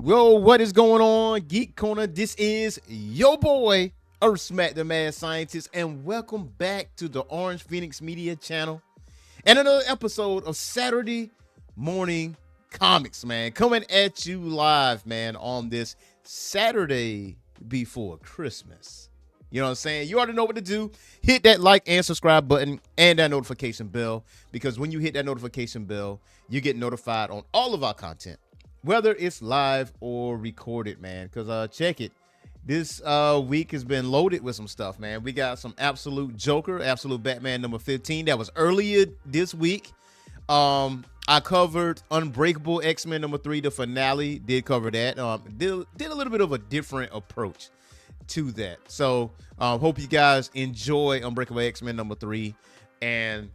Whoa, what is going on, Geek Corner? This is your boy, Earth Smack the Mad Scientist, and welcome back to the Orange Phoenix Media channel and another episode of Saturday Morning Comics, man. Coming at you live, man, on this Saturday before Christmas. You know what I'm saying? You already know what to do. Hit that like and subscribe button and that notification bell, because when you hit that notification bell, you get notified on all of our content, whether it's live or recorded, man. Because check it. This week has been loaded with some stuff, man. We got some Absolute Joker, Absolute Batman number 15. That was earlier this week. I covered Unbreakable X-Men number 3, the finale. Did cover that. Did a little bit of a different approach to that. So hope you guys enjoy Unbreakable X-Men number 3 and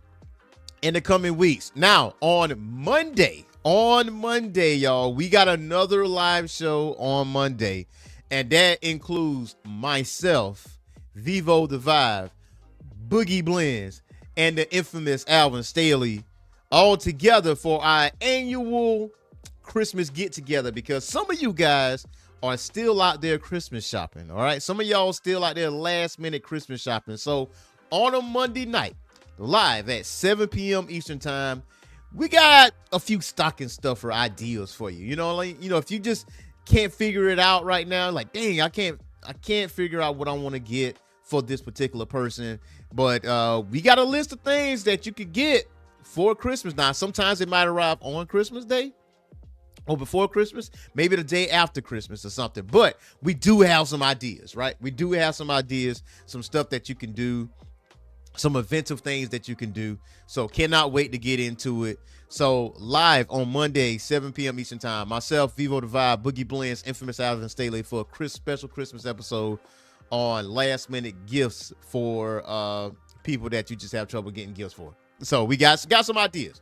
in the coming weeks. Now on Monday, y'all, we got another live show on Monday, and that includes myself, Vivo the Vibe, Boogie Blends, and the infamous Alvin Staley, all together for our annual Christmas get together, because some of you guys are still out there Christmas shopping. All right, some of y'all still out there last minute Christmas shopping. So on a Monday night, live at 7 p.m. Eastern time, we got a few stocking stuffer ideas for you. You know, like, if you just can't figure it out right now, like, dang, I can't figure out what I want to get for this particular person. But we got a list of things that you could get for Christmas. Now, sometimes it might arrive on Christmas Day or before Christmas, maybe the day after Christmas or something. But we do have some ideas, right? We do have some ideas, some stuff that you can do, some inventive things that you can do. So cannot wait to get into it. So live on Monday, 7 p.m. Eastern time, myself, Vivo the Vibe, Boogie Blends, infamous Alvin Staley, for a special Christmas episode on last minute gifts for people that you just have trouble getting gifts for. So we got some ideas.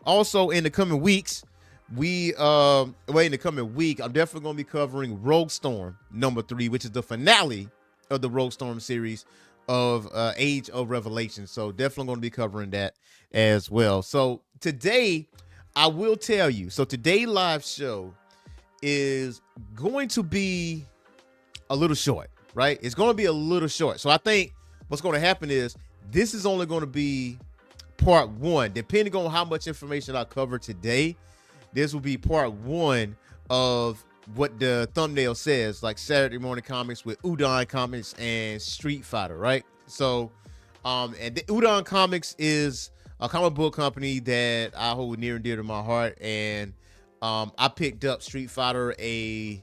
Also in the coming weeks, in the coming week, I'm definitely going to be covering Rogue Storm number 3, which is the finale of the Rogue Storm series of Age of Revelation. So definitely going to be covering that as well. So today, I will tell you, today's live show is going to be a little short, right? It's going to be a little short. So I think what's going to happen is this is only going to be part 1, depending on how much information I cover today. This will be part 1 of what the thumbnail says, like Saturday Morning Comics with Udon Comics and Street Fighter, right? So, and the Udon Comics is a comic book company that I hold near and dear to my heart, and I picked up Street Fighter a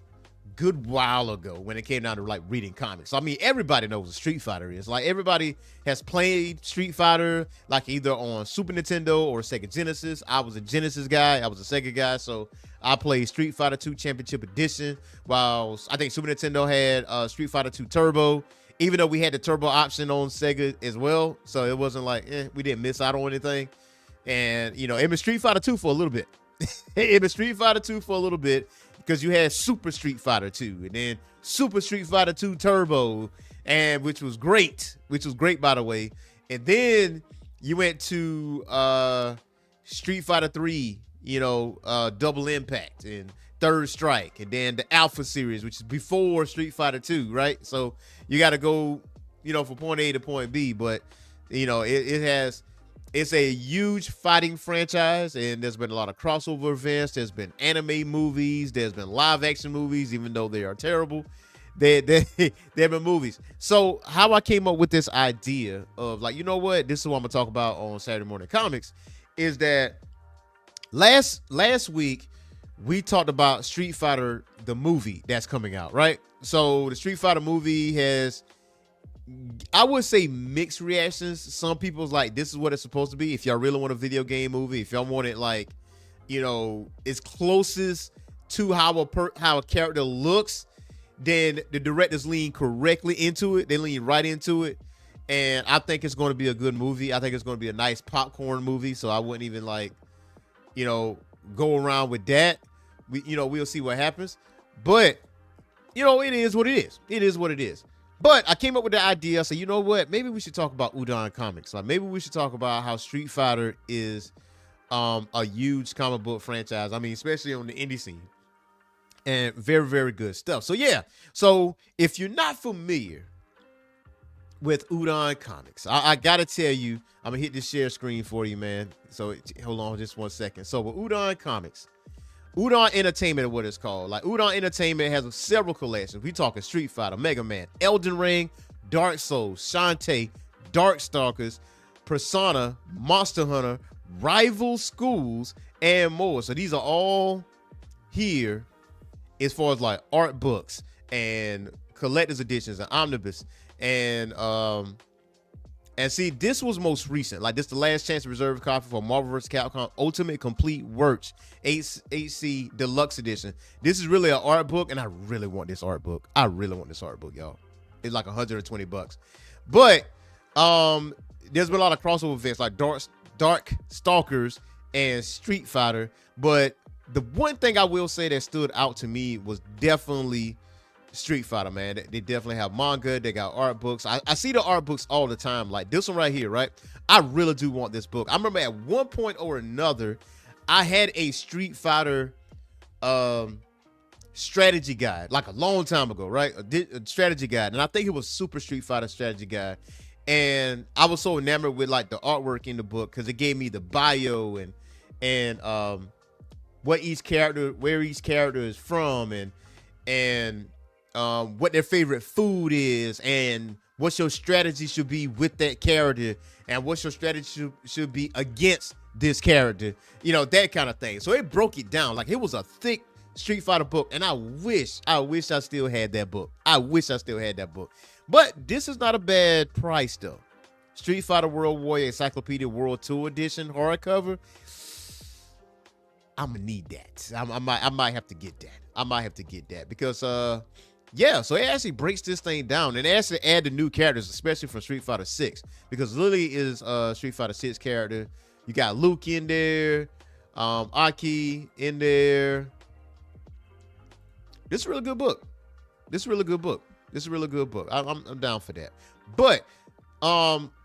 good while ago when it came down to like reading comics. I mean, everybody knows what Street Fighter is. Like, everybody has played Street Fighter, like either on Super Nintendo or Sega Genesis. I was a Genesis guy. I was a Sega guy. So I played Street Fighter 2 Championship Edition, while I think Super Nintendo had Street Fighter 2 Turbo, even though we had the Turbo option on Sega as well. So it wasn't like, we didn't miss out on anything. And, it was Street Fighter 2 for a little bit. Because you had Super Street Fighter 2 and then Super Street Fighter 2 Turbo, and which was great, by the way. And then you went to Street Fighter 3, Double Impact and Third Strike, and then the Alpha series, which is before Street Fighter 2, right? So you got to go, from point A to point B, but it's a huge fighting franchise, and there's been a lot of crossover events. There's been anime movies. There's been live action movies, even though they are terrible. There have been movies. So how I came up with this idea of, like, this is what I'm going to talk about on Saturday Morning Comics, is that last week we talked about Street Fighter, the movie that's coming out, right? So the Street Fighter movie has, I would say, mixed reactions. Some people's like, this is what it's supposed to be. If y'all really want a video game movie, if y'all want it like, as closest to how a character looks, then the directors lean correctly into it. They lean right into it. And I think it's going to be a good movie. I think it's going to be a nice popcorn movie. So I wouldn't even go around with that. We'll see what happens. But, it is what it is. It is what it is. But I came up with the idea. So, maybe we should talk about Udon Comics. Like, maybe we should talk about how Street Fighter is a huge comic book franchise. I mean, especially on the indie scene. and very, very good stuff. So yeah, so if you're not familiar with Udon Comics, I gotta tell you, I'm gonna hit this share screen for you, man. So hold on just 1 second. So with Udon Comics, Udon Entertainment is what it's called. Like Udon Entertainment has several collections. We talking Street Fighter, Mega Man, Elden Ring, Dark Souls, Shantae, Darkstalkers, Persona, Monster Hunter, Rival Schools, and more. So these are all here as far as like art books and collector's editions and omnibus. And see, this was most recent. Like this the last chance to reserve a copy for Marvel vs. Capcom Ultimate Complete Works HC Deluxe Edition. This is really an art book, and I really want this art book. I really want this art book, y'all. It's like $120. But there's been a lot of crossover events like Dark Stalkers and Street Fighter. But the one thing I will say that stood out to me was definitely Street Fighter, man. They definitely have manga. They got art books. I see the art books all the time. Like this one right here, right? I really do want this book. I remember at one point or another, I had a Street Fighter strategy guide, like a long time ago, right? A strategy guide. And I think it was Super Street Fighter strategy guide. And I was so enamored with like the artwork in the book because it gave me the bio and what each character, where each character is from, and what their favorite food is, and what your strategy should be with that character, and what your strategy should be against this character, you know, that kind of thing. So it broke it down. Like it was a thick Street Fighter book, and I wish I still had that book. I wish I still had that book. But this is not a bad price though. Street Fighter World Warrior Encyclopedia World Tour Edition hardcover. I'm gonna need that. I might have to get that. I might have to get that because yeah, so it actually breaks this thing down and it actually add the new characters, especially from Street Fighter 6, because Lily is Street Fighter 6 character. You got Luke in there, Aki in there. This is a really good book. This is a really good book. This is a really good book. I'm down for that. But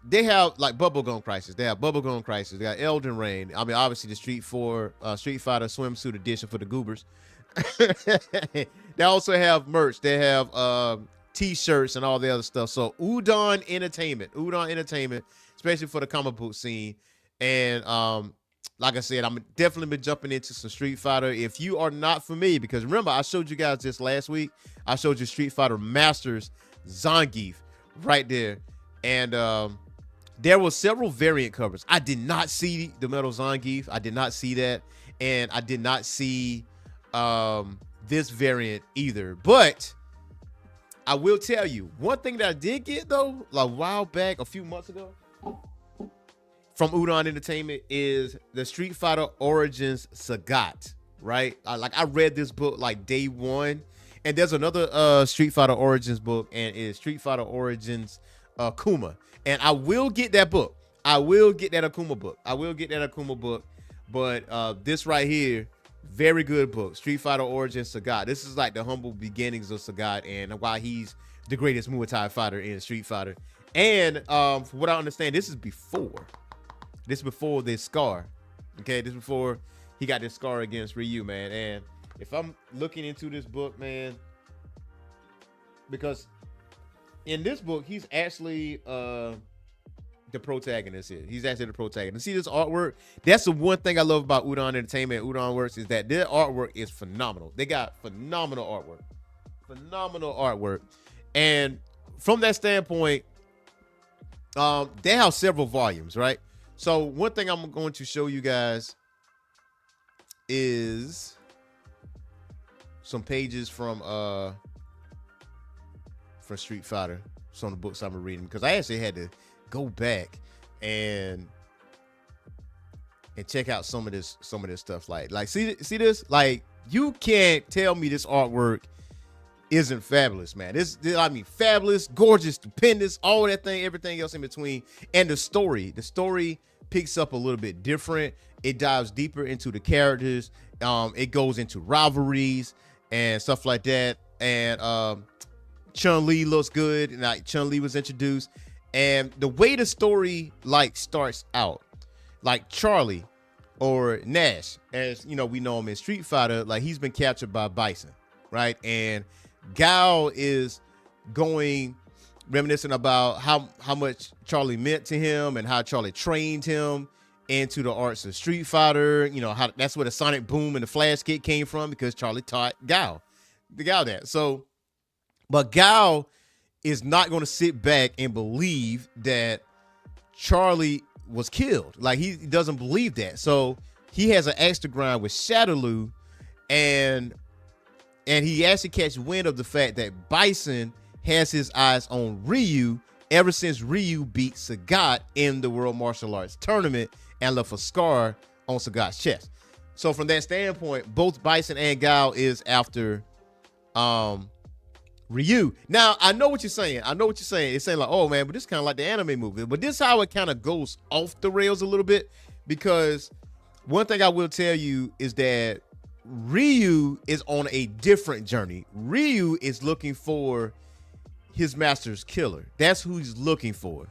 they have like Bubblegum Crisis. They have Bubblegum Crisis. They got Elden Ring. I mean, obviously the Street Fighter swimsuit edition for the goobers. They also have merch. They have t-shirts and all the other stuff. So Udon Entertainment, especially for the comic book scene. And like I said, I'm definitely been jumping into some Street Fighter. If you are not familiar, because remember I showed you guys this last week. I showed you Street Fighter Masters Zangief right there. And there were several variant covers. I did not see the Metal Zangief. I did not see that. And I did not see this variant either. But I will tell you, one thing that I did get though, like a while back, a few months ago, from Udon Entertainment is the Street Fighter Origins Sagat, right? I read this book like day one. And there's another Street Fighter Origins book, and it's Street Fighter Origins Akuma. And I will get that book. I will get that Akuma book. But this right here, very good book. Street Fighter Origins Sagat. This is like the humble beginnings of Sagat and why he's the greatest Muay Thai fighter in Street Fighter. And from what I understand, this is before this scar. Okay, this is before he got this scar against Ryu, man. And if I'm looking into this book, man, because in this book, he's actually the protagonist here. He's actually the protagonist. See this artwork? That's the one thing I love about Udon Entertainment, Udon Works, is that their artwork is phenomenal. They got phenomenal artwork. And from that standpoint, they have several volumes, right? So one thing I'm going to show you guys is some pages from Street Fighter, some of the books I'm reading, because I actually had to go back and check out some of this stuff. Like see this? Like, you can't tell me this artwork isn't fabulous, man. This I mean, fabulous, gorgeous, stupendous, all that thing, everything else in between. And the story picks up a little bit different. It dives deeper into the characters. It goes into rivalries and stuff like that. And Chun-Li looks good, and like Chun-Li was introduced. And the way the story like starts out, like Charlie or Nash, as you know, we know him in Street Fighter, like he's been captured by Bison, right? And Gao is going reminiscing about how much Charlie meant to him and how Charlie trained him into the arts of Street Fighter. You know, how that's where the sonic boom and the flash kick came from, because Charlie taught Gao that. So, but Gao is not going to sit back and believe that Charlie was killed. Like, he doesn't believe that. So he has an axe to grind with Shadaloo, and he actually catch wind of the fact that Bison has his eyes on Ryu ever since Ryu beat Sagat in the World Martial Arts Tournament and left a scar on Sagat's chest. So from that standpoint, both Bison and Gao is after Ryu. Now, I know what you're saying. It's saying like, oh man, but this is kind of like the anime movie. But this is how it kind of goes off the rails a little bit, because one thing I will tell you is that Ryu is on a different journey. Ryu is looking for his master's killer. That's who he's looking for.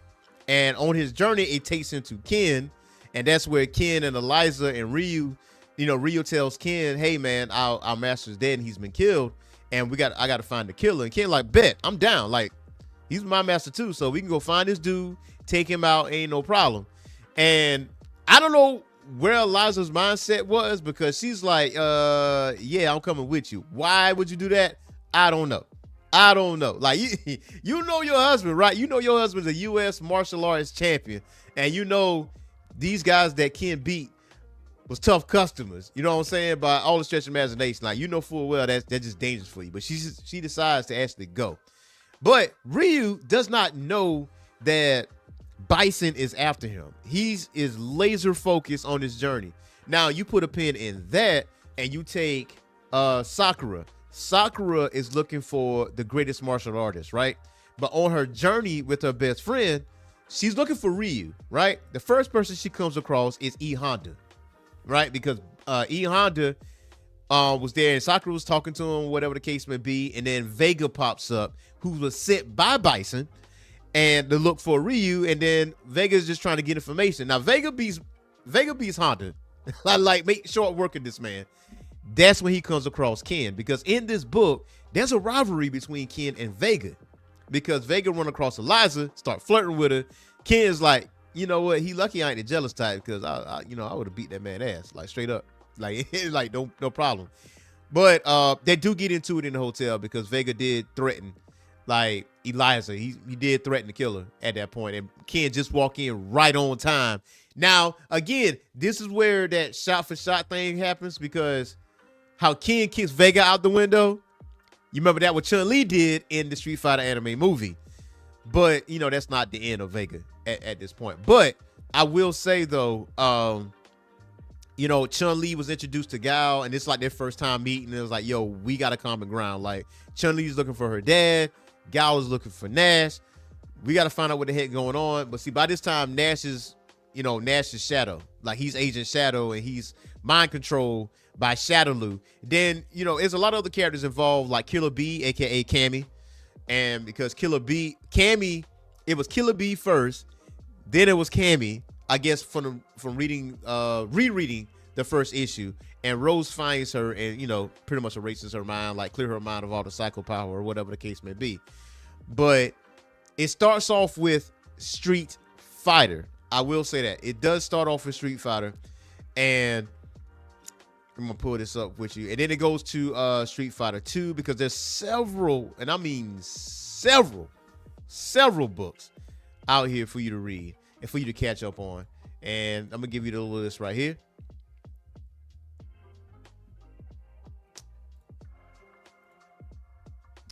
And on his journey, it takes him to Ken, and that's where Ken and Eliza and Ryu, you know, Ryu tells Ken, hey man, our master's dead and he's been killed, and I got to find the killer. And Ken like, bet, I'm down. Like, he's my master too, so we can go find this dude, take him out, ain't no problem. And I don't know where Eliza's mindset was, because she's like, yeah, I'm coming with you. Why would you do that? I don't know. Like, you know your husband, right? You know your husband's a U.S. martial arts champion, and you know these guys that Ken beat was tough customers. You know what I'm saying? By all the stretch of imagination, like, you know full well that's just dangerous for you. But she decides to actually go. But Ryu does not know that Bison is after him. Is laser focused on his journey. Now you put a pin in that, and you take Sakura. Sakura is looking for the greatest martial artist, right? But on her journey with her best friend, she's looking for Ryu, right? The first person she comes across is E Honda, right? Because E Honda was there, and Sakura was talking to him, whatever the case may be, and then Vega pops up, who was sent by Bison and to look for Ryu, and then Vega's just trying to get information. Now Vega beats Honda. Like, make short work of this man. That's when he comes across Ken, because in this book there's a rivalry between Ken and Vega, because Vega run across Eliza, start flirting with her. Ken's like, you know what, he lucky I ain't the jealous type, because I would have beat that man ass, like, straight up, like like no problem. But they do get into it in the hotel, because Vega did threaten, like, Eliza. He did threaten to kill her at that point, and Ken just walk in right on time. Now again, this is where that shot for shot thing happens, because how Ken kicks Vega out the window, you remember that what Chun-Li did in the Street Fighter anime movie. But you know, that's not the end of Vega at this point. But I will say though, you know, Chun-Li was introduced to Gao, and it's like their first time meeting. It was like, yo, we got a common ground. Like, Chun-Li's looking for her dad, Gao is looking for Nash. We got to find out what the heck going on. But see, by this time, Nash's Shadow. Like, he's Agent Shadow, and he's mind controlled by Shadaloo. Then, you know, there's a lot of other characters involved, like Killer B, aka Cammy. And because Cammy, it was Killer B first, then it was Cammy, I guess, from reading rereading the first issue. And Rose finds her and, you know, pretty much erases her mind, like clear her mind of all the psycho power or whatever the case may be. But it starts off with Street Fighter. I will say that it does start off with Street Fighter, and I'm gonna pull this up with you, and then it goes to Street Fighter 2, because there's several, and I mean several books out here for you to read and for you to catch up on. And I'm gonna give you the list right here.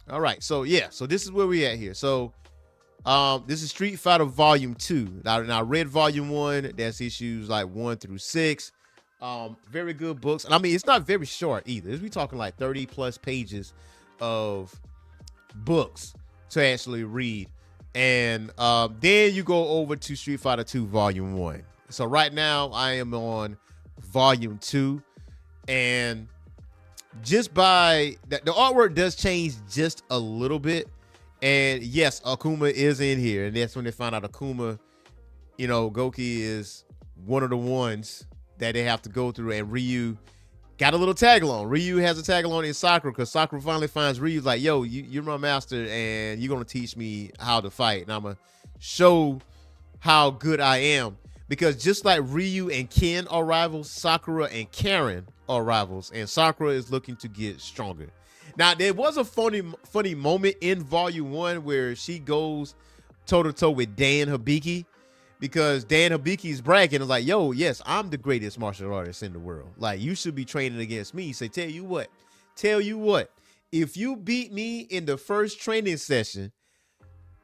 All right, so yeah, so this is where we at here. So this is Street Fighter Volume 2. Now I read Volume 1. That's issues like 1 through 6. Very good books. And I mean, it's not very short either. We talking like 30 plus pages of books to actually read. And then you go over to Street Fighter 2 Volume 1. So right now I am on Volume 2, and just by that, the artwork does change just a little bit. And yes, Akuma is in here, and that's when they find out Akuma, you know, Goki is one of the ones that they have to go through, and Ryu got a little tag along. Ryu has a tag along in Sakura because Sakura finally finds Ryu's like, yo, you're my master and you're going to teach me how to fight. And I'm going to show how good I am. Because just like Ryu and Ken are rivals, Sakura and Karen are rivals. And Sakura is looking to get stronger. Now, there was a funny moment in Volume 1 where she goes toe-to-toe with Dan Hibiki. Because Dan Hibiki is bragging and like, yo, yes, I'm the greatest martial artist in the world. Like, you should be training against me. He say, tell you what, if you beat me in the first training session,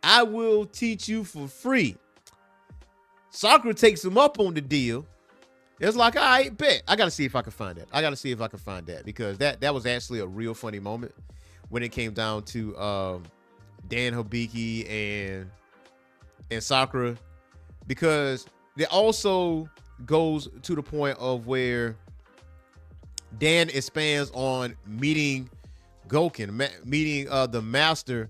I will teach you for free. Sakura takes him up on the deal. It's like, all right, bet. I got to see if I can find that. Because that was actually a real funny moment when it came down to Dan Hibiki and Sakura. Because it also goes to the point of where Dan expands on meeting Goken, meeting the master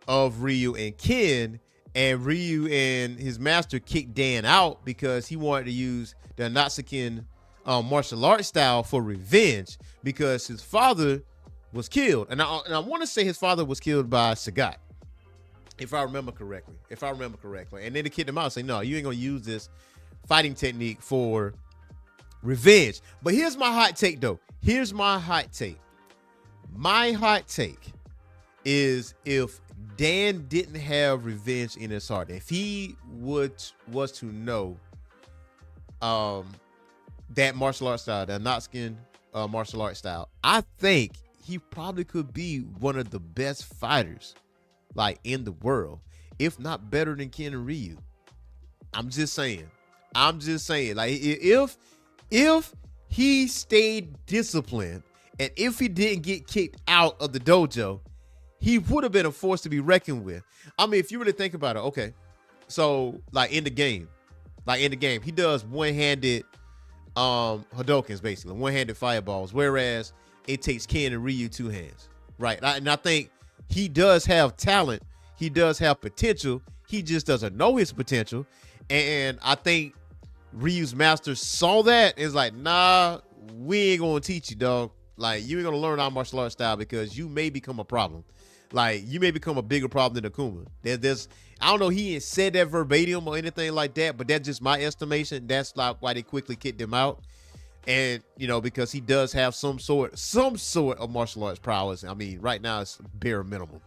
of Ryu and Ken, and Ryu and his master kicked Dan out because he wanted to use the Natsuken martial arts style for revenge because his father was killed. And I want to say his father was killed by Sagat. If I remember correctly. And then they kicked him out and say, no, you ain't going to use this fighting technique for revenge. But here's my hot take, though. My hot take is if Dan didn't have revenge in his heart, if he was to know that martial arts style, that Natsuken martial arts style, I think he probably could be one of the best fighters like in the world, if not better than Ken and Ryu. I'm just saying, like if he stayed disciplined and if he didn't get kicked out of the dojo, he would have been a force to be reckoned with. I mean, if you really think about it, okay, so like in the game, he does one-handed Hadokens, basically one-handed fireballs, whereas it takes Ken and Ryu two hands, right? And I think he does have talent. He does have potential. He just doesn't know his potential. And I think Ryu's master saw that and is like, nah, we ain't going to teach you, dog. Like, you ain't going to learn our martial arts style because you may become a problem. Like, you may become a bigger problem than Akuma. I don't know, he ain't said that verbatim or anything like that, but that's just my estimation. That's like why they quickly kicked him out. And, because he does have some sort of martial arts prowess. I mean, right now it's bare minimum.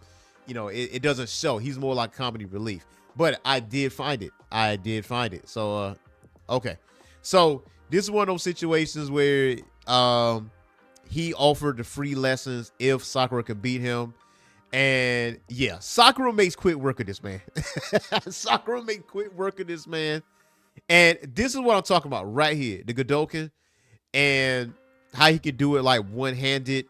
It doesn't show. He's more like comedy relief. But I did find it. So, okay. So this is one of those situations where he offered the free lessons if Sakura could beat him. And yeah, Sakura makes quick work of this man. And this is what I'm talking about right here. The Godoken. And how he could do it like one-handed.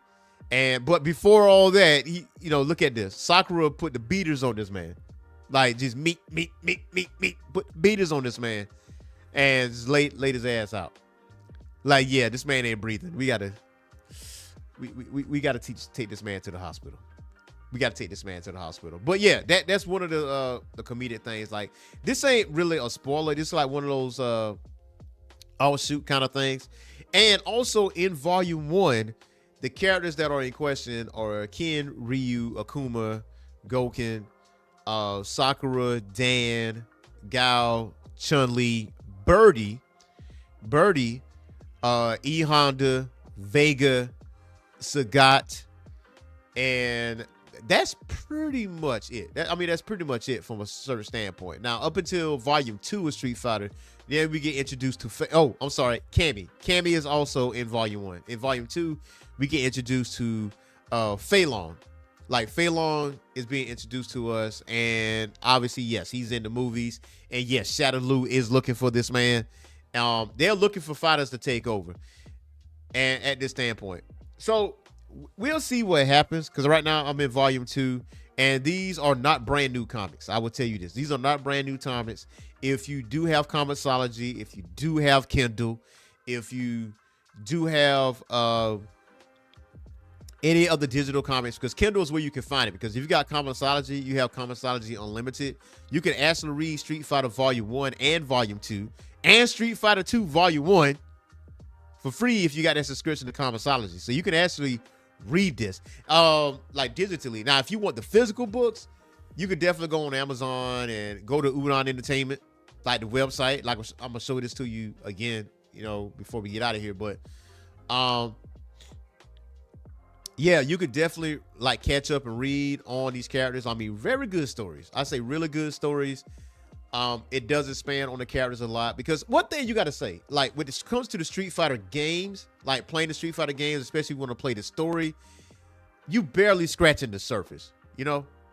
But before all that, he, look at this. Sakura put the beaters on this man. Like just meat. Put beaters on this man. And just laid his ass out. Like, yeah, this man ain't breathing. We gotta take this man to the hospital. But yeah, that's one of the comedic things. Like, this ain't really a spoiler. This is like one of those oh shoot kind of things. And also in Volume 1, the characters that are in question are Ken, Ryu, Akuma, Goken, Sakura, Dan, Gao, Chun-Li, Birdie, E Honda, Vega, Sagat, and that's pretty much it. That's pretty much it from a certain standpoint. Now, up until Volume 2 of Street Fighter, then we get introduced to Cammy. Cammy is also in Volume 1. In Volume 2, we get introduced to Fei Long. Like, Fei Long is being introduced to us, and obviously, yes, he's in the movies, and yes, Shadow Lu is looking for this man. They're looking for fighters to take over, and at this standpoint, so we'll see what happens. Because right now I'm in Volume 2, and these are not brand new comics. I will tell you this: these are not brand new comics. If you do have Comixology, if you do have Kindle, if you do have any other digital comics, because Kindle is where you can find it. Because if you got Comixology, you have Comixology Unlimited. You can actually read Street Fighter Volume 1 and Volume 2 and Street Fighter 2 Volume 1 for free if you got that subscription to Comixology. So you can actually read this like digitally. Now, if you want the physical books, you could definitely go on Amazon and go to Udon Entertainment, like the website. Like, I'm gonna show this to you again, before we get out of here. But yeah, you could definitely like catch up and read on these characters. I mean, very good stories. I say really good stories. It does expand on the characters a lot, because one thing you got to say, like when it comes to the Street Fighter games, like playing the Street Fighter games, especially when you want to play the story, you barely scratching the surface,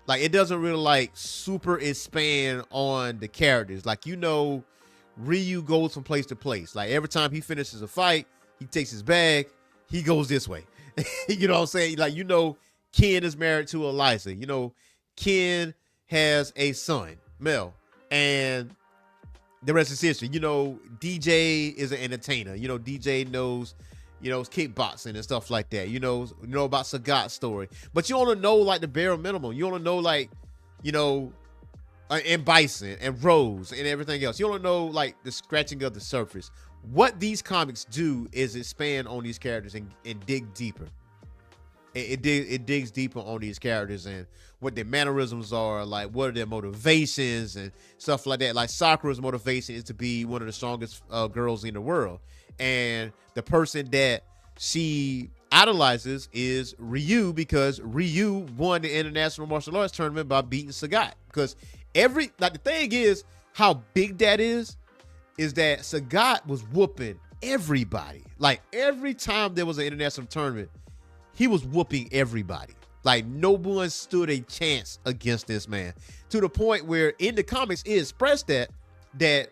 like it doesn't really like super expand on the characters. Like, Ryu goes from place to place. Like every time he finishes a fight, he takes his bag, he goes this way. You know what I'm saying? Like, Ken is married to Eliza. Ken has a son, Mel. And the rest is history. DJ is an entertainer. DJ knows, kickboxing and stuff like that. You know about Sagat's story. But you want to know, like, the bare minimum. You want to know, like, and Bison and Rose and everything else. You want to know, like, the scratching of the surface. What these comics do is expand on these characters and dig deeper. It digs deeper on these characters and what their mannerisms are, like what are their motivations and stuff like that. Like Sakura's motivation is to be one of the strongest girls in the world, and the person that she idolizes is Ryu, because Ryu won the international martial arts tournament by beating Sagat. Because the thing is, how big that is that Sagat was whooping everybody. Like every time there was an international tournament, he was whooping everybody. Like no one stood a chance against this man, to the point where in the comics it expressed that there's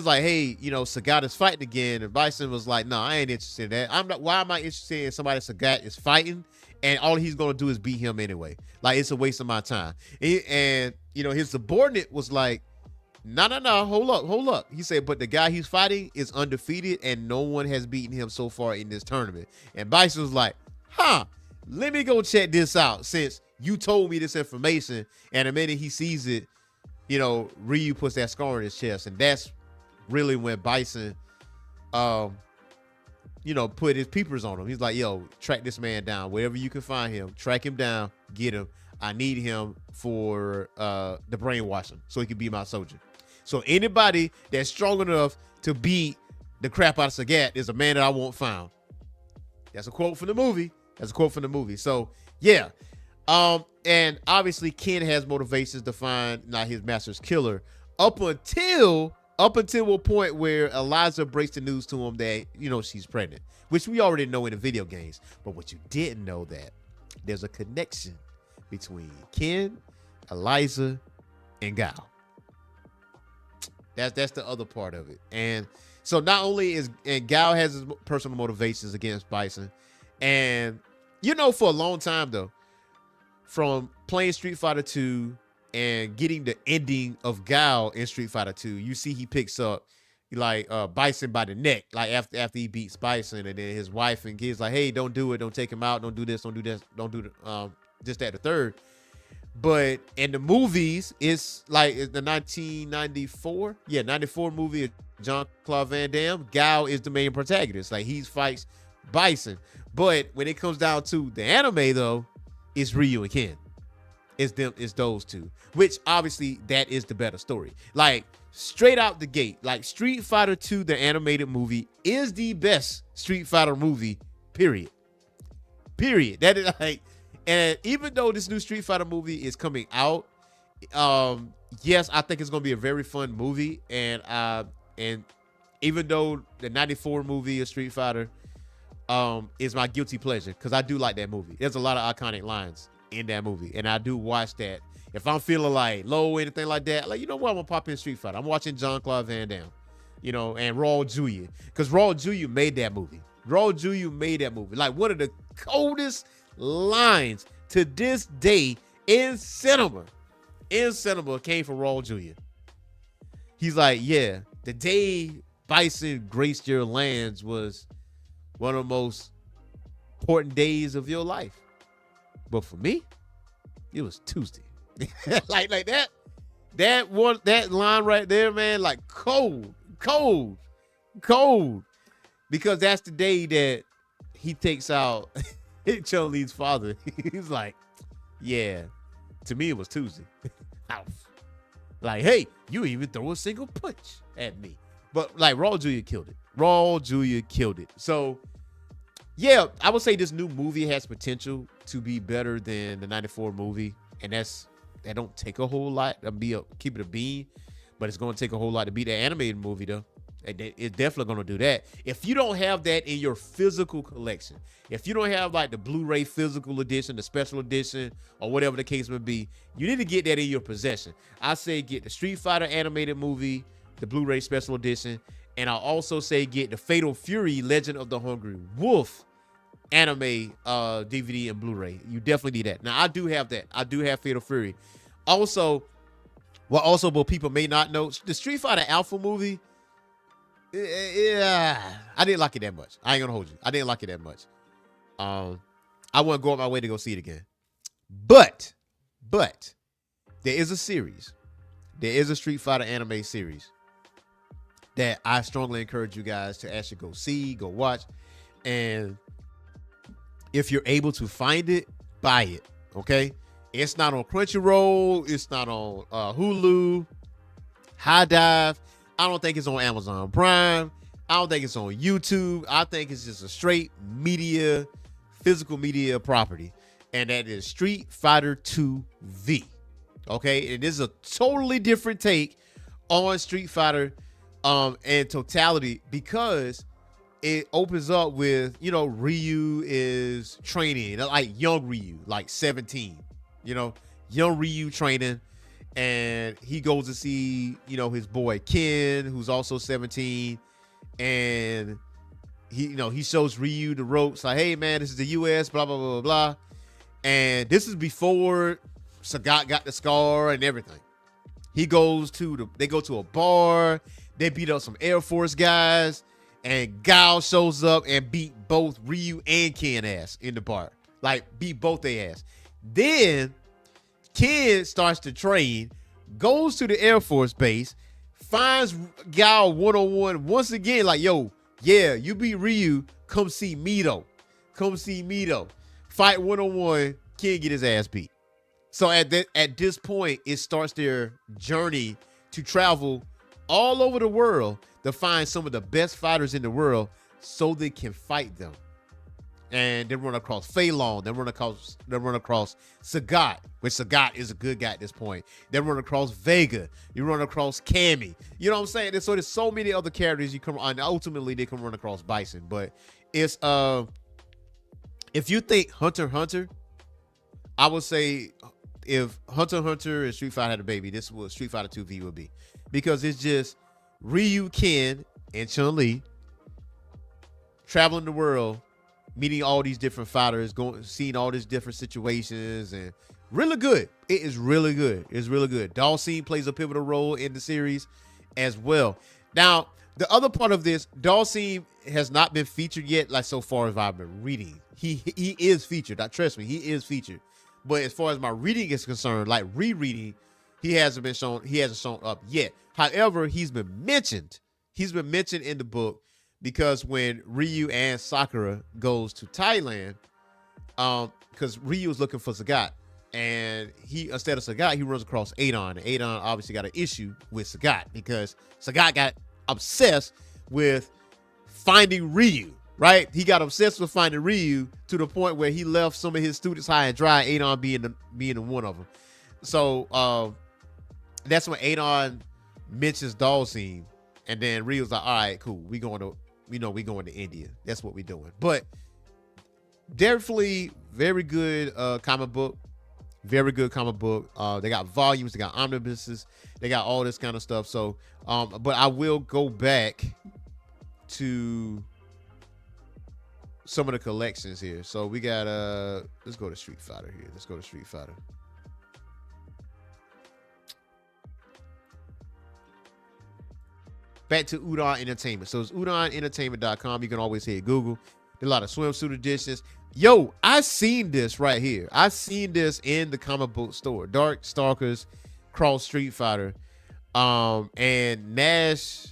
like, hey, Sagat is fighting again, and Bison was like, no, I ain't interested in that. Why am I interested in somebody Sagat is fighting and all he's gonna do is beat him anyway? Like, it's a waste of my time. And his subordinate was like, no, hold up. He said, but the guy he's fighting is undefeated and no one has beaten him so far in this tournament. And Bison was like, let me go check this out, since you told me this information. And the minute he sees it, Ryu puts that scar on his chest. And that's really when Bison, put his peepers on him. He's like, yo, track this man down. Wherever you can find him, track him down, get him. I need him for the brainwashing so he can be my soldier. So anybody that's strong enough to beat the crap out of Sagat is a man that I want found. That's a quote from the movie. So yeah. And obviously Ken has motivations to find not his master's killer up until a point where Eliza breaks the news to him that, she's pregnant, which we already know in the video games. But what you didn't know, that there's a connection between Ken, Eliza, and Gao. That's the other part of it. And so not only Gao has his personal motivations against Bison, and for a long time though, from playing Street Fighter 2 and getting the ending of Gao in Street Fighter 2, you see he picks up like Bison by the neck, like after he beats Bison, and then his wife and kids like, hey, don't do it, don't take him out, don't do this, don't do this, don't do just that, the third. But in the movies, it's like the 1994 movie of Jean-Claude Van Damme. Gao is the main protagonist. Like, he fights Bison. But when it comes down to the anime, though, it's Ryu and Ken. It's those two. Which obviously that is the better story. Like, straight out the gate, like Street Fighter 2, the animated movie, is the best Street Fighter movie. Period. That is like. And even though this new Street Fighter movie is coming out, yes, I think it's gonna be a very fun movie. And even though the '94 movie of Street Fighter is my guilty pleasure, because I do like that movie. There's a lot of iconic lines in that movie, and I do watch that. If I'm feeling like low or anything like that, like, what, I'm gonna pop in Street Fighter. I'm watching Jean-Claude Van Damme, and Raul Julia, because Raul Julia made that movie. Like, one of the coldest lines to this day in cinema came from Raul Julia. He's like, yeah, the day Bison graced your lands was one of the most important days of your life, but for me, it was Tuesday. like that line right there, man, like cold. because that's the day that he takes out Chun-Li's father. He's like, yeah, to me it was Tuesday. Like, hey, you even throw a single punch at me. But like Raw Jr. killed it. Raw Jr. killed it. So yeah, I would say this new movie has potential to be better than the 94 movie. And that don't take a whole lot to keep it a bean, but it's going to take a whole lot to beat the animated movie though. It's definitely going to do that. If you don't have that in your physical collection, if you don't have like the Blu-ray physical edition, the special edition, or whatever the case may be, you need to get that in your possession. I say get the Street Fighter animated movie, the Blu-ray special edition, and I also say get the Fatal Fury Legend of the Hungry Wolf anime DVD and Blu-ray. You definitely need that. Now, I do have that. I do have Fatal Fury. Also, but people may not know, the Street Fighter Alpha movie, yeah, I didn't like it that much. I ain't gonna hold you. I didn't like it that much. I wouldn't go out my way to go see it again. But there is a series. There is a Street Fighter anime series that I strongly encourage you guys to actually go see, go watch. And if you're able to find it, buy it. Okay? It's not on Crunchyroll. It's not on Hulu, High Dive. I don't think it's on Amazon Prime. I don't think it's on YouTube. I think it's just a straight media, physical media property. And that is Street Fighter 2V. Okay? And this is a totally different take on Street Fighter in totality, because it opens up with, Ryu is training, like young Ryu, like 17, young Ryu training. And he goes to see, his boy Ken, who's also 17. And he shows Ryu the ropes, like, hey man, this is the US, blah, blah, blah, blah. And this is before Sagat got the scar and everything. They go to a bar, they beat up some Air Force guys, and Gao shows up and beat both Ryu and Ken ass in the bar. Like, beat both their ass. Then Ken starts to train, goes to the Air Force base, finds Gao one-on-one once again, like, yo, yeah, you beat Ryu, come see me though. Fight one-on-one, Ken get his ass beat. So at this point, it starts their journey to travel all over the world to find some of the best fighters in the world so they can fight them. And they run across Fei Long. They run across Sagat, which Sagat is a good guy at this point. They run across Vega. You run across Cammy. You know what I'm saying? So there's so many other characters you come on. Ultimately, they can run across Bison. But it's if you think Hunter x Hunter, I would say if Hunter x Hunter and Street Fighter had a baby, this is what Street Fighter 2V would be. Because it's just Ryu, Ken, and Chun-Li traveling the world, meeting all these different fighters, seeing all these different situations, and really good. It is really good. It's really good. Dhalsim plays a pivotal role in the series as well. Now, the other part of this, Dhalsim has not been featured yet, like so far as I've been reading. He is featured. Trust me, he is featured. But as far as my reading is concerned, like rereading, he hasn't shown up yet. However, he's been mentioned. He's been mentioned in the book because when Ryu and Sakura goes to Thailand, because Ryu is looking for Sagat, and instead of Sagat, he runs across Adon. And Adon obviously got an issue with Sagat because Sagat got obsessed with finding Ryu. Right? He got obsessed with finding Ryu to the point where he left some of his students high and dry, Adon being the one of them. So that's when Adon mentions Dhalsim, and then Ryu's like, all right, cool. We going to India. That's what we're doing. But definitely very good comic book. Very good comic book. They got volumes, they got omnibuses, they got all this kind of stuff. So but I will go back to some of the collections here. So we got let's go to Street Fighter here. Let's go to Street Fighter. Back to Udon Entertainment. So it's udonentertainment.com. You can always hit Google. There's a lot of swimsuit editions. Yo, I seen this right here. I seen this in the comic book store. Dark Stalkers Cross Street Fighter. And Nash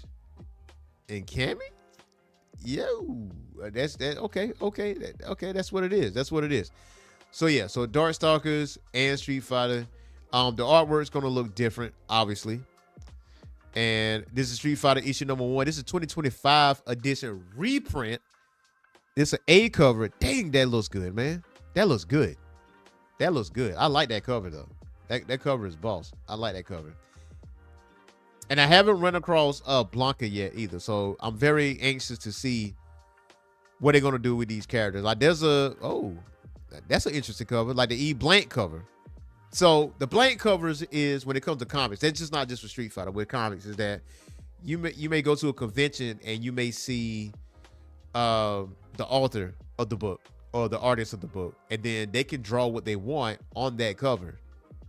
and Cammy? Yo, that's that. Okay. That's what it is. That's what it is. So yeah, so Darkstalkers and Street Fighter. The artwork's gonna look different, obviously. And this is Street Fighter issue number 1. This is 2025 edition reprint. It's an A cover. Dang, that looks good, man. That looks good. That looks good. I like that cover though. That cover is boss. I like that cover. And I haven't run across Blanca yet either. So I'm very anxious to see what they're gonna do with these characters. Like that's an interesting cover, like the E Blank cover. So the blank covers is when it comes to comics. That's just not just for Street Fighter. With comics, is that you may go to a convention and you may see the author of the book or the artist of the book, and then they can draw what they want on that cover.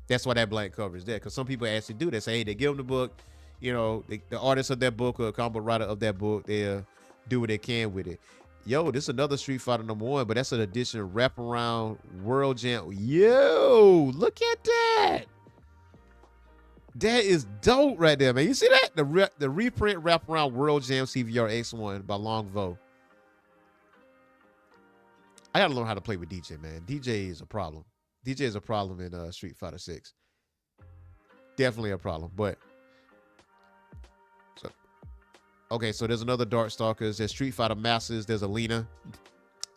That's why that blank cover is there. Because some people actually do that. Say, hey, they give them the book, the artist of that book or a comic writer of that book, they'll do what they can with it. Yo, this is another Street Fighter number 1, but that's an edition wraparound World Jam. Yo, look at that. That is dope right there, man. You see that? The reprint wraparound World Jam CVR X1 by Longvo. I gotta learn how to play with DJ, man. DJ is a problem. DJ is a problem in Street Fighter 6. Definitely a problem, but okay, so there's another Darkstalkers. There's Street Fighter Masters. There's Alina.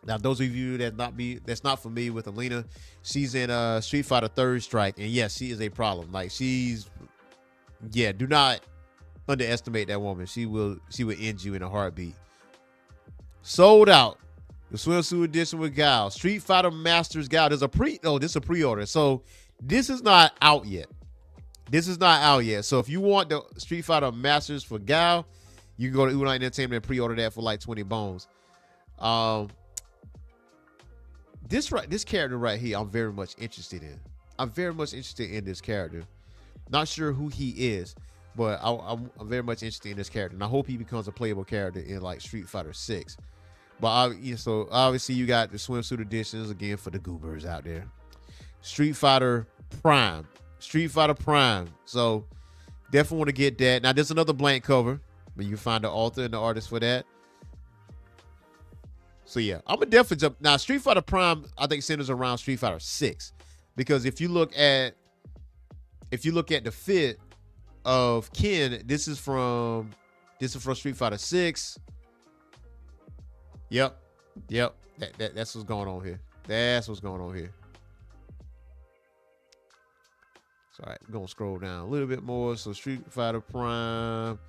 Now, those of you that's not familiar with Alina, she's in Street Fighter Third Strike, and yes, she is a problem. Like do not underestimate that woman. She will end you in a heartbeat. Sold out. The swimsuit edition with Guile. Street Fighter Masters Guile. This is a pre-order. So this is not out yet. So if you want the Street Fighter Masters for Guile, you can go to Udon Entertainment and pre-order that for like 20 bones. This character right here, I'm very much interested in. I'm very much interested in this character. Not sure who he is, but I'm very much interested in this character, and I hope he becomes a playable character in like Street Fighter 6. But so obviously you got the swimsuit editions again for the goobers out there. Street Fighter Prime. So definitely want to get that. Now there's another blank cover, but you find the author and the artist for that. So yeah, I'm gonna definitely jump. Now Street Fighter Prime, I think centers around Street Fighter 6, because if you look at the fit of Ken, this is from Street Fighter 6. Yep. That's what's going on here. So, all right, I'm gonna scroll down a little bit more. So Street Fighter Prime,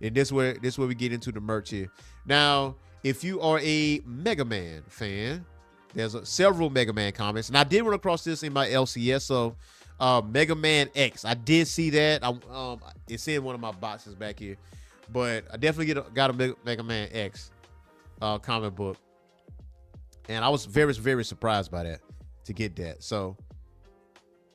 and this where we get into the merch here. Now, if you are a Mega Man fan, there's several Mega Man comics, and I did run across this in my LCS. So, Mega Man X, I did see that. It's in one of my boxes back here, but I definitely got a Mega Man X comic book, and I was very, very surprised by that to get that. So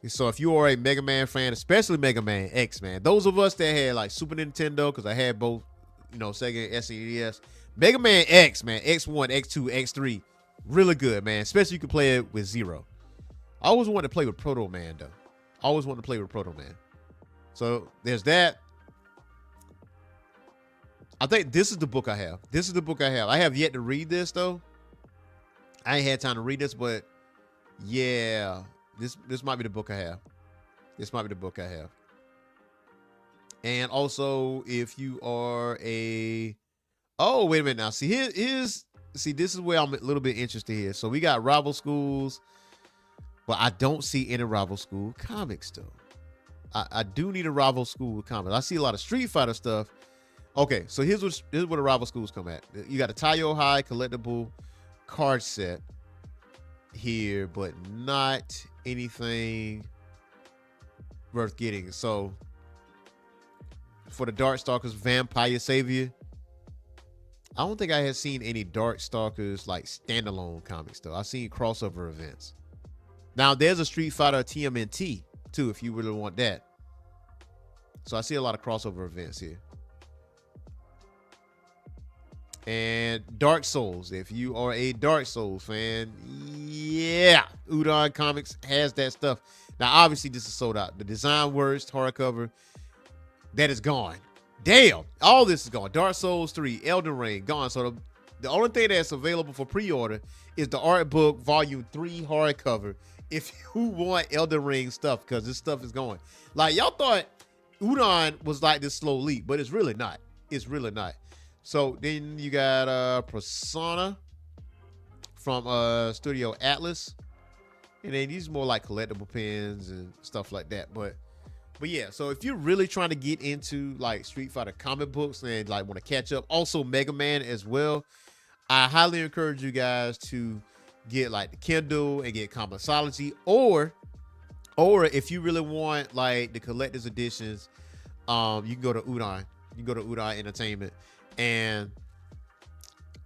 if you are a Mega Man fan, especially Mega Man X, man, those of us that had like Super Nintendo, because I had both, Sega and SNES, Mega Man X, man, X1, X2, X3, really good, man. Especially you can play it with Zero. I always wanted to play with Proto Man though. So there's that. I think this is the book I have. I have yet to read this though. I ain't had time to read this, but yeah, this might be the book I have. And also, if you are wait a minute now. See, this is where I'm a little bit interested here. So we got rival schools, but I don't see any rival school comics though. I do need a rival school comic. I see a lot of Street Fighter stuff. Okay, so here's where the rival schools come at. You got a Taiyo High collectible card set here, but not anything worth getting. So for the Darkstalkers Vampire Savior, I don't think I had seen any Darkstalkers like standalone comics though. I've seen crossover events. Now there's a Street Fighter TMNT too, if you really want that. So I see a lot of crossover events here. And Dark Souls, if you are a Dark Souls fan, yeah, Udon Comics has that stuff. Now, obviously, this is sold out. The Design Worst hardcover, that is gone. Damn, all this is gone. Dark Souls 3, Elden Ring, gone. So The only thing that's available for pre-order is the art book volume 3 hardcover. If you want Elden Ring stuff, because this stuff is going. Like, y'all thought Udon was like this slow leap, but it's really not. It's really not. So then you got Persona from Studio Atlas. And then these more like collectible pins and stuff like that. But yeah, so if you're really trying to get into like Street Fighter comic books and like want to catch up, also Mega Man as well, I highly encourage you guys to get like the Kindle and get Comixology, or if you really want like the collector's editions, you can go to Udon. You can go to Udon Entertainment, and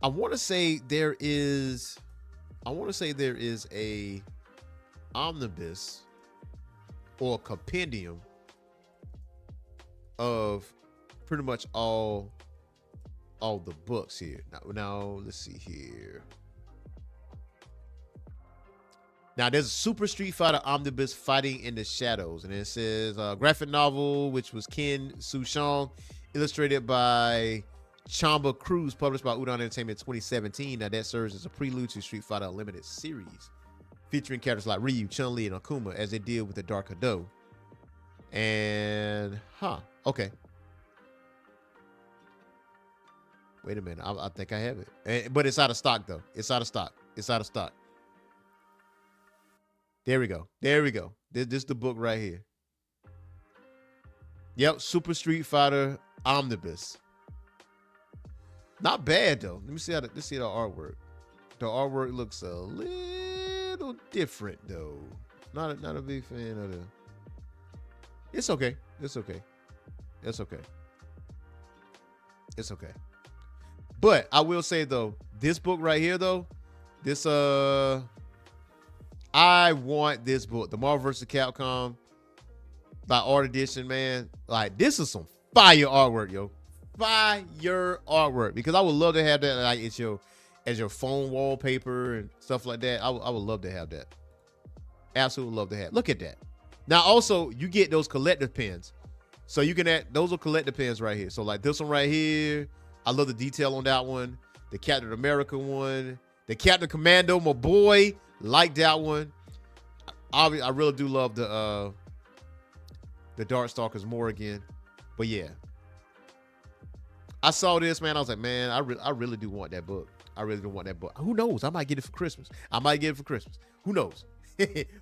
I want to say there is a omnibus or compendium of pretty much all the books here. Now let's see here. Now there's a Super Street Fighter omnibus, Fighting in the Shadows, and it says graphic novel, which was Ken Sushong, illustrated by Chamba Cruz, published by Udon Entertainment 2017. Now that serves as a prelude to Street Fighter Unlimited series, featuring characters like Ryu, Chun-Li, and Akuma as they deal with the Dark Hado. And okay. Wait a minute, I think I have it, but it's out of stock though. It's out of stock. There we go. This is the book right here. Yep, Super Street Fighter Omnibus. Not bad though. Let me see the artwork. The artwork looks a little different though. Not a big fan of the. It's okay. But I will say though, this book right here though, I want this book, the Marvel vs. Capcom by Art Edition, man. Like, this is some fire artwork, yo. Fire artwork. Because I would love to have that like as your phone wallpaper and stuff like that. I would love to have that. Absolutely love to have. Look at that. Now also, you get those collective pins. So you can add, those are collective pins right here. So like this one right here, I love the detail on that one. The Captain America one, the Captain Commando, my boy, like that one. I really do love the Darkstalkers more again. But yeah, I saw this, man. I was like, man, I really do want that book. I really do want that book. Who knows? I might get it for Christmas. Who knows?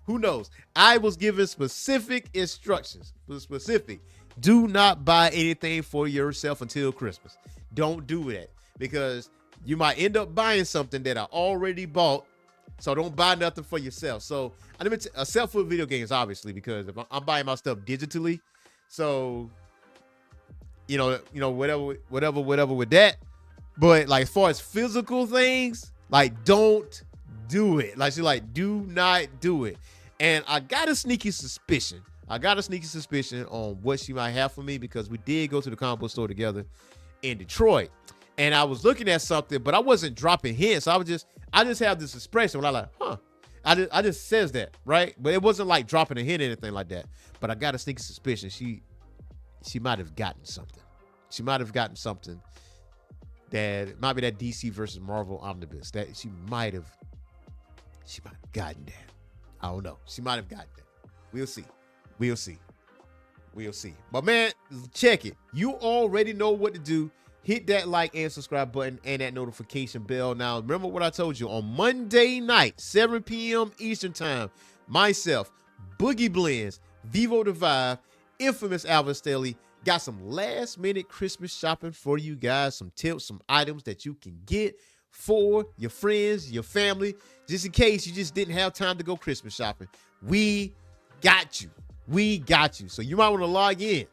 Who knows? I was given specific instructions. Specific. Do not buy anything for yourself until Christmas. Don't do that, because you might end up buying something that I already bought. So don't buy nothing for yourself. So except for video games, obviously, because if I'm buying my stuff digitally, so you know whatever with that. But like as far as physical things, like don't do it. Like she's like, do not do it. And I got a sneaky suspicion on what she might have for me, because we did go to the comic book store together in Detroit, and I was looking at something, but I wasn't dropping hints. I just have this expression when I like, I just says that, right? But it wasn't like dropping a hint or anything like that. But I got a sneaky suspicion she might have gotten something. She might have gotten something that might be that DC versus Marvel omnibus. That she might have gotten that. I don't know. She might have gotten that. We'll see. But man, check it. You already know what to do. Hit that like and subscribe button and that notification bell. Now, remember what I told you. On Monday night, 7 p.m. Eastern Time, myself, Boogie Blends, Vivo the Vibe, Infamous Alvin Staley, got some last-minute Christmas shopping for you guys. Some tips, some items that you can get for your friends, your family, just in case you just didn't have time to go Christmas shopping. We got you. So you might want to log in.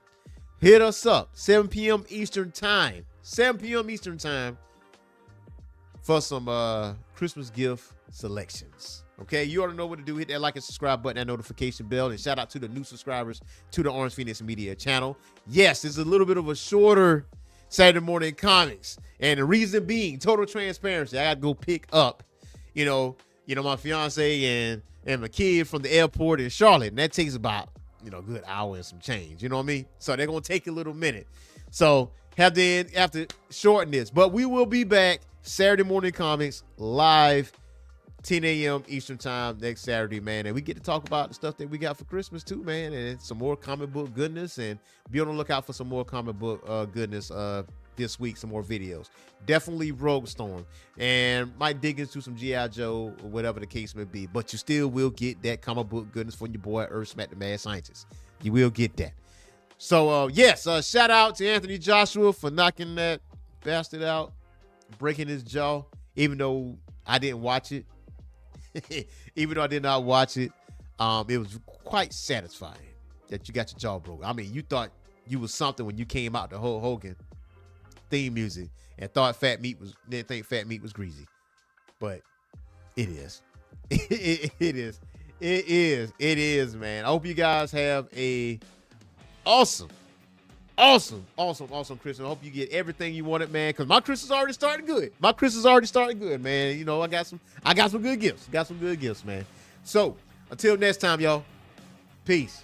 Hit us up, 7 p.m. Eastern Time. 7 p.m. Eastern Time for some Christmas gift selections. Okay, you already know what to do. Hit that like and subscribe button, that notification bell, and shout out to the new subscribers to the Orange Phoenix Media channel. Yes, it's a little bit of a shorter Saturday morning comics, and the reason being total transparency. I got to go pick up, my fiance and my kid from the airport in Charlotte, and that takes about a good hour and some change. You know what I mean? So they're gonna take a little minute. So have to shorten this, but we will be back Saturday Morning Comics live, 10 a.m. Eastern time next Saturday, man. And we get to talk about the stuff that we got for Christmas too, man. And some more comic book goodness. And be on the lookout for some more comic book goodness this week, some more videos. Definitely Rogue Storm. And might dig into some G.I. Joe or whatever the case may be. But you still will get that comic book goodness from your boy Earth Smack the Mad Scientist. You will get that. So, yes, shout out to Anthony Joshua for knocking that bastard out, breaking his jaw, even though I didn't watch it. Even though I did not watch it, it was quite satisfying that you got your jaw broken. I mean, you thought you was something when you came out the whole Hogan theme music and thought didn't think Fat Meat was greasy. But it is. It is, man. I hope you guys have a awesome Christmas. I hope you get everything you wanted, man, because my Christmas already started good. Man. You know, I got some good gifts. Man. So until next time, y'all. Peace.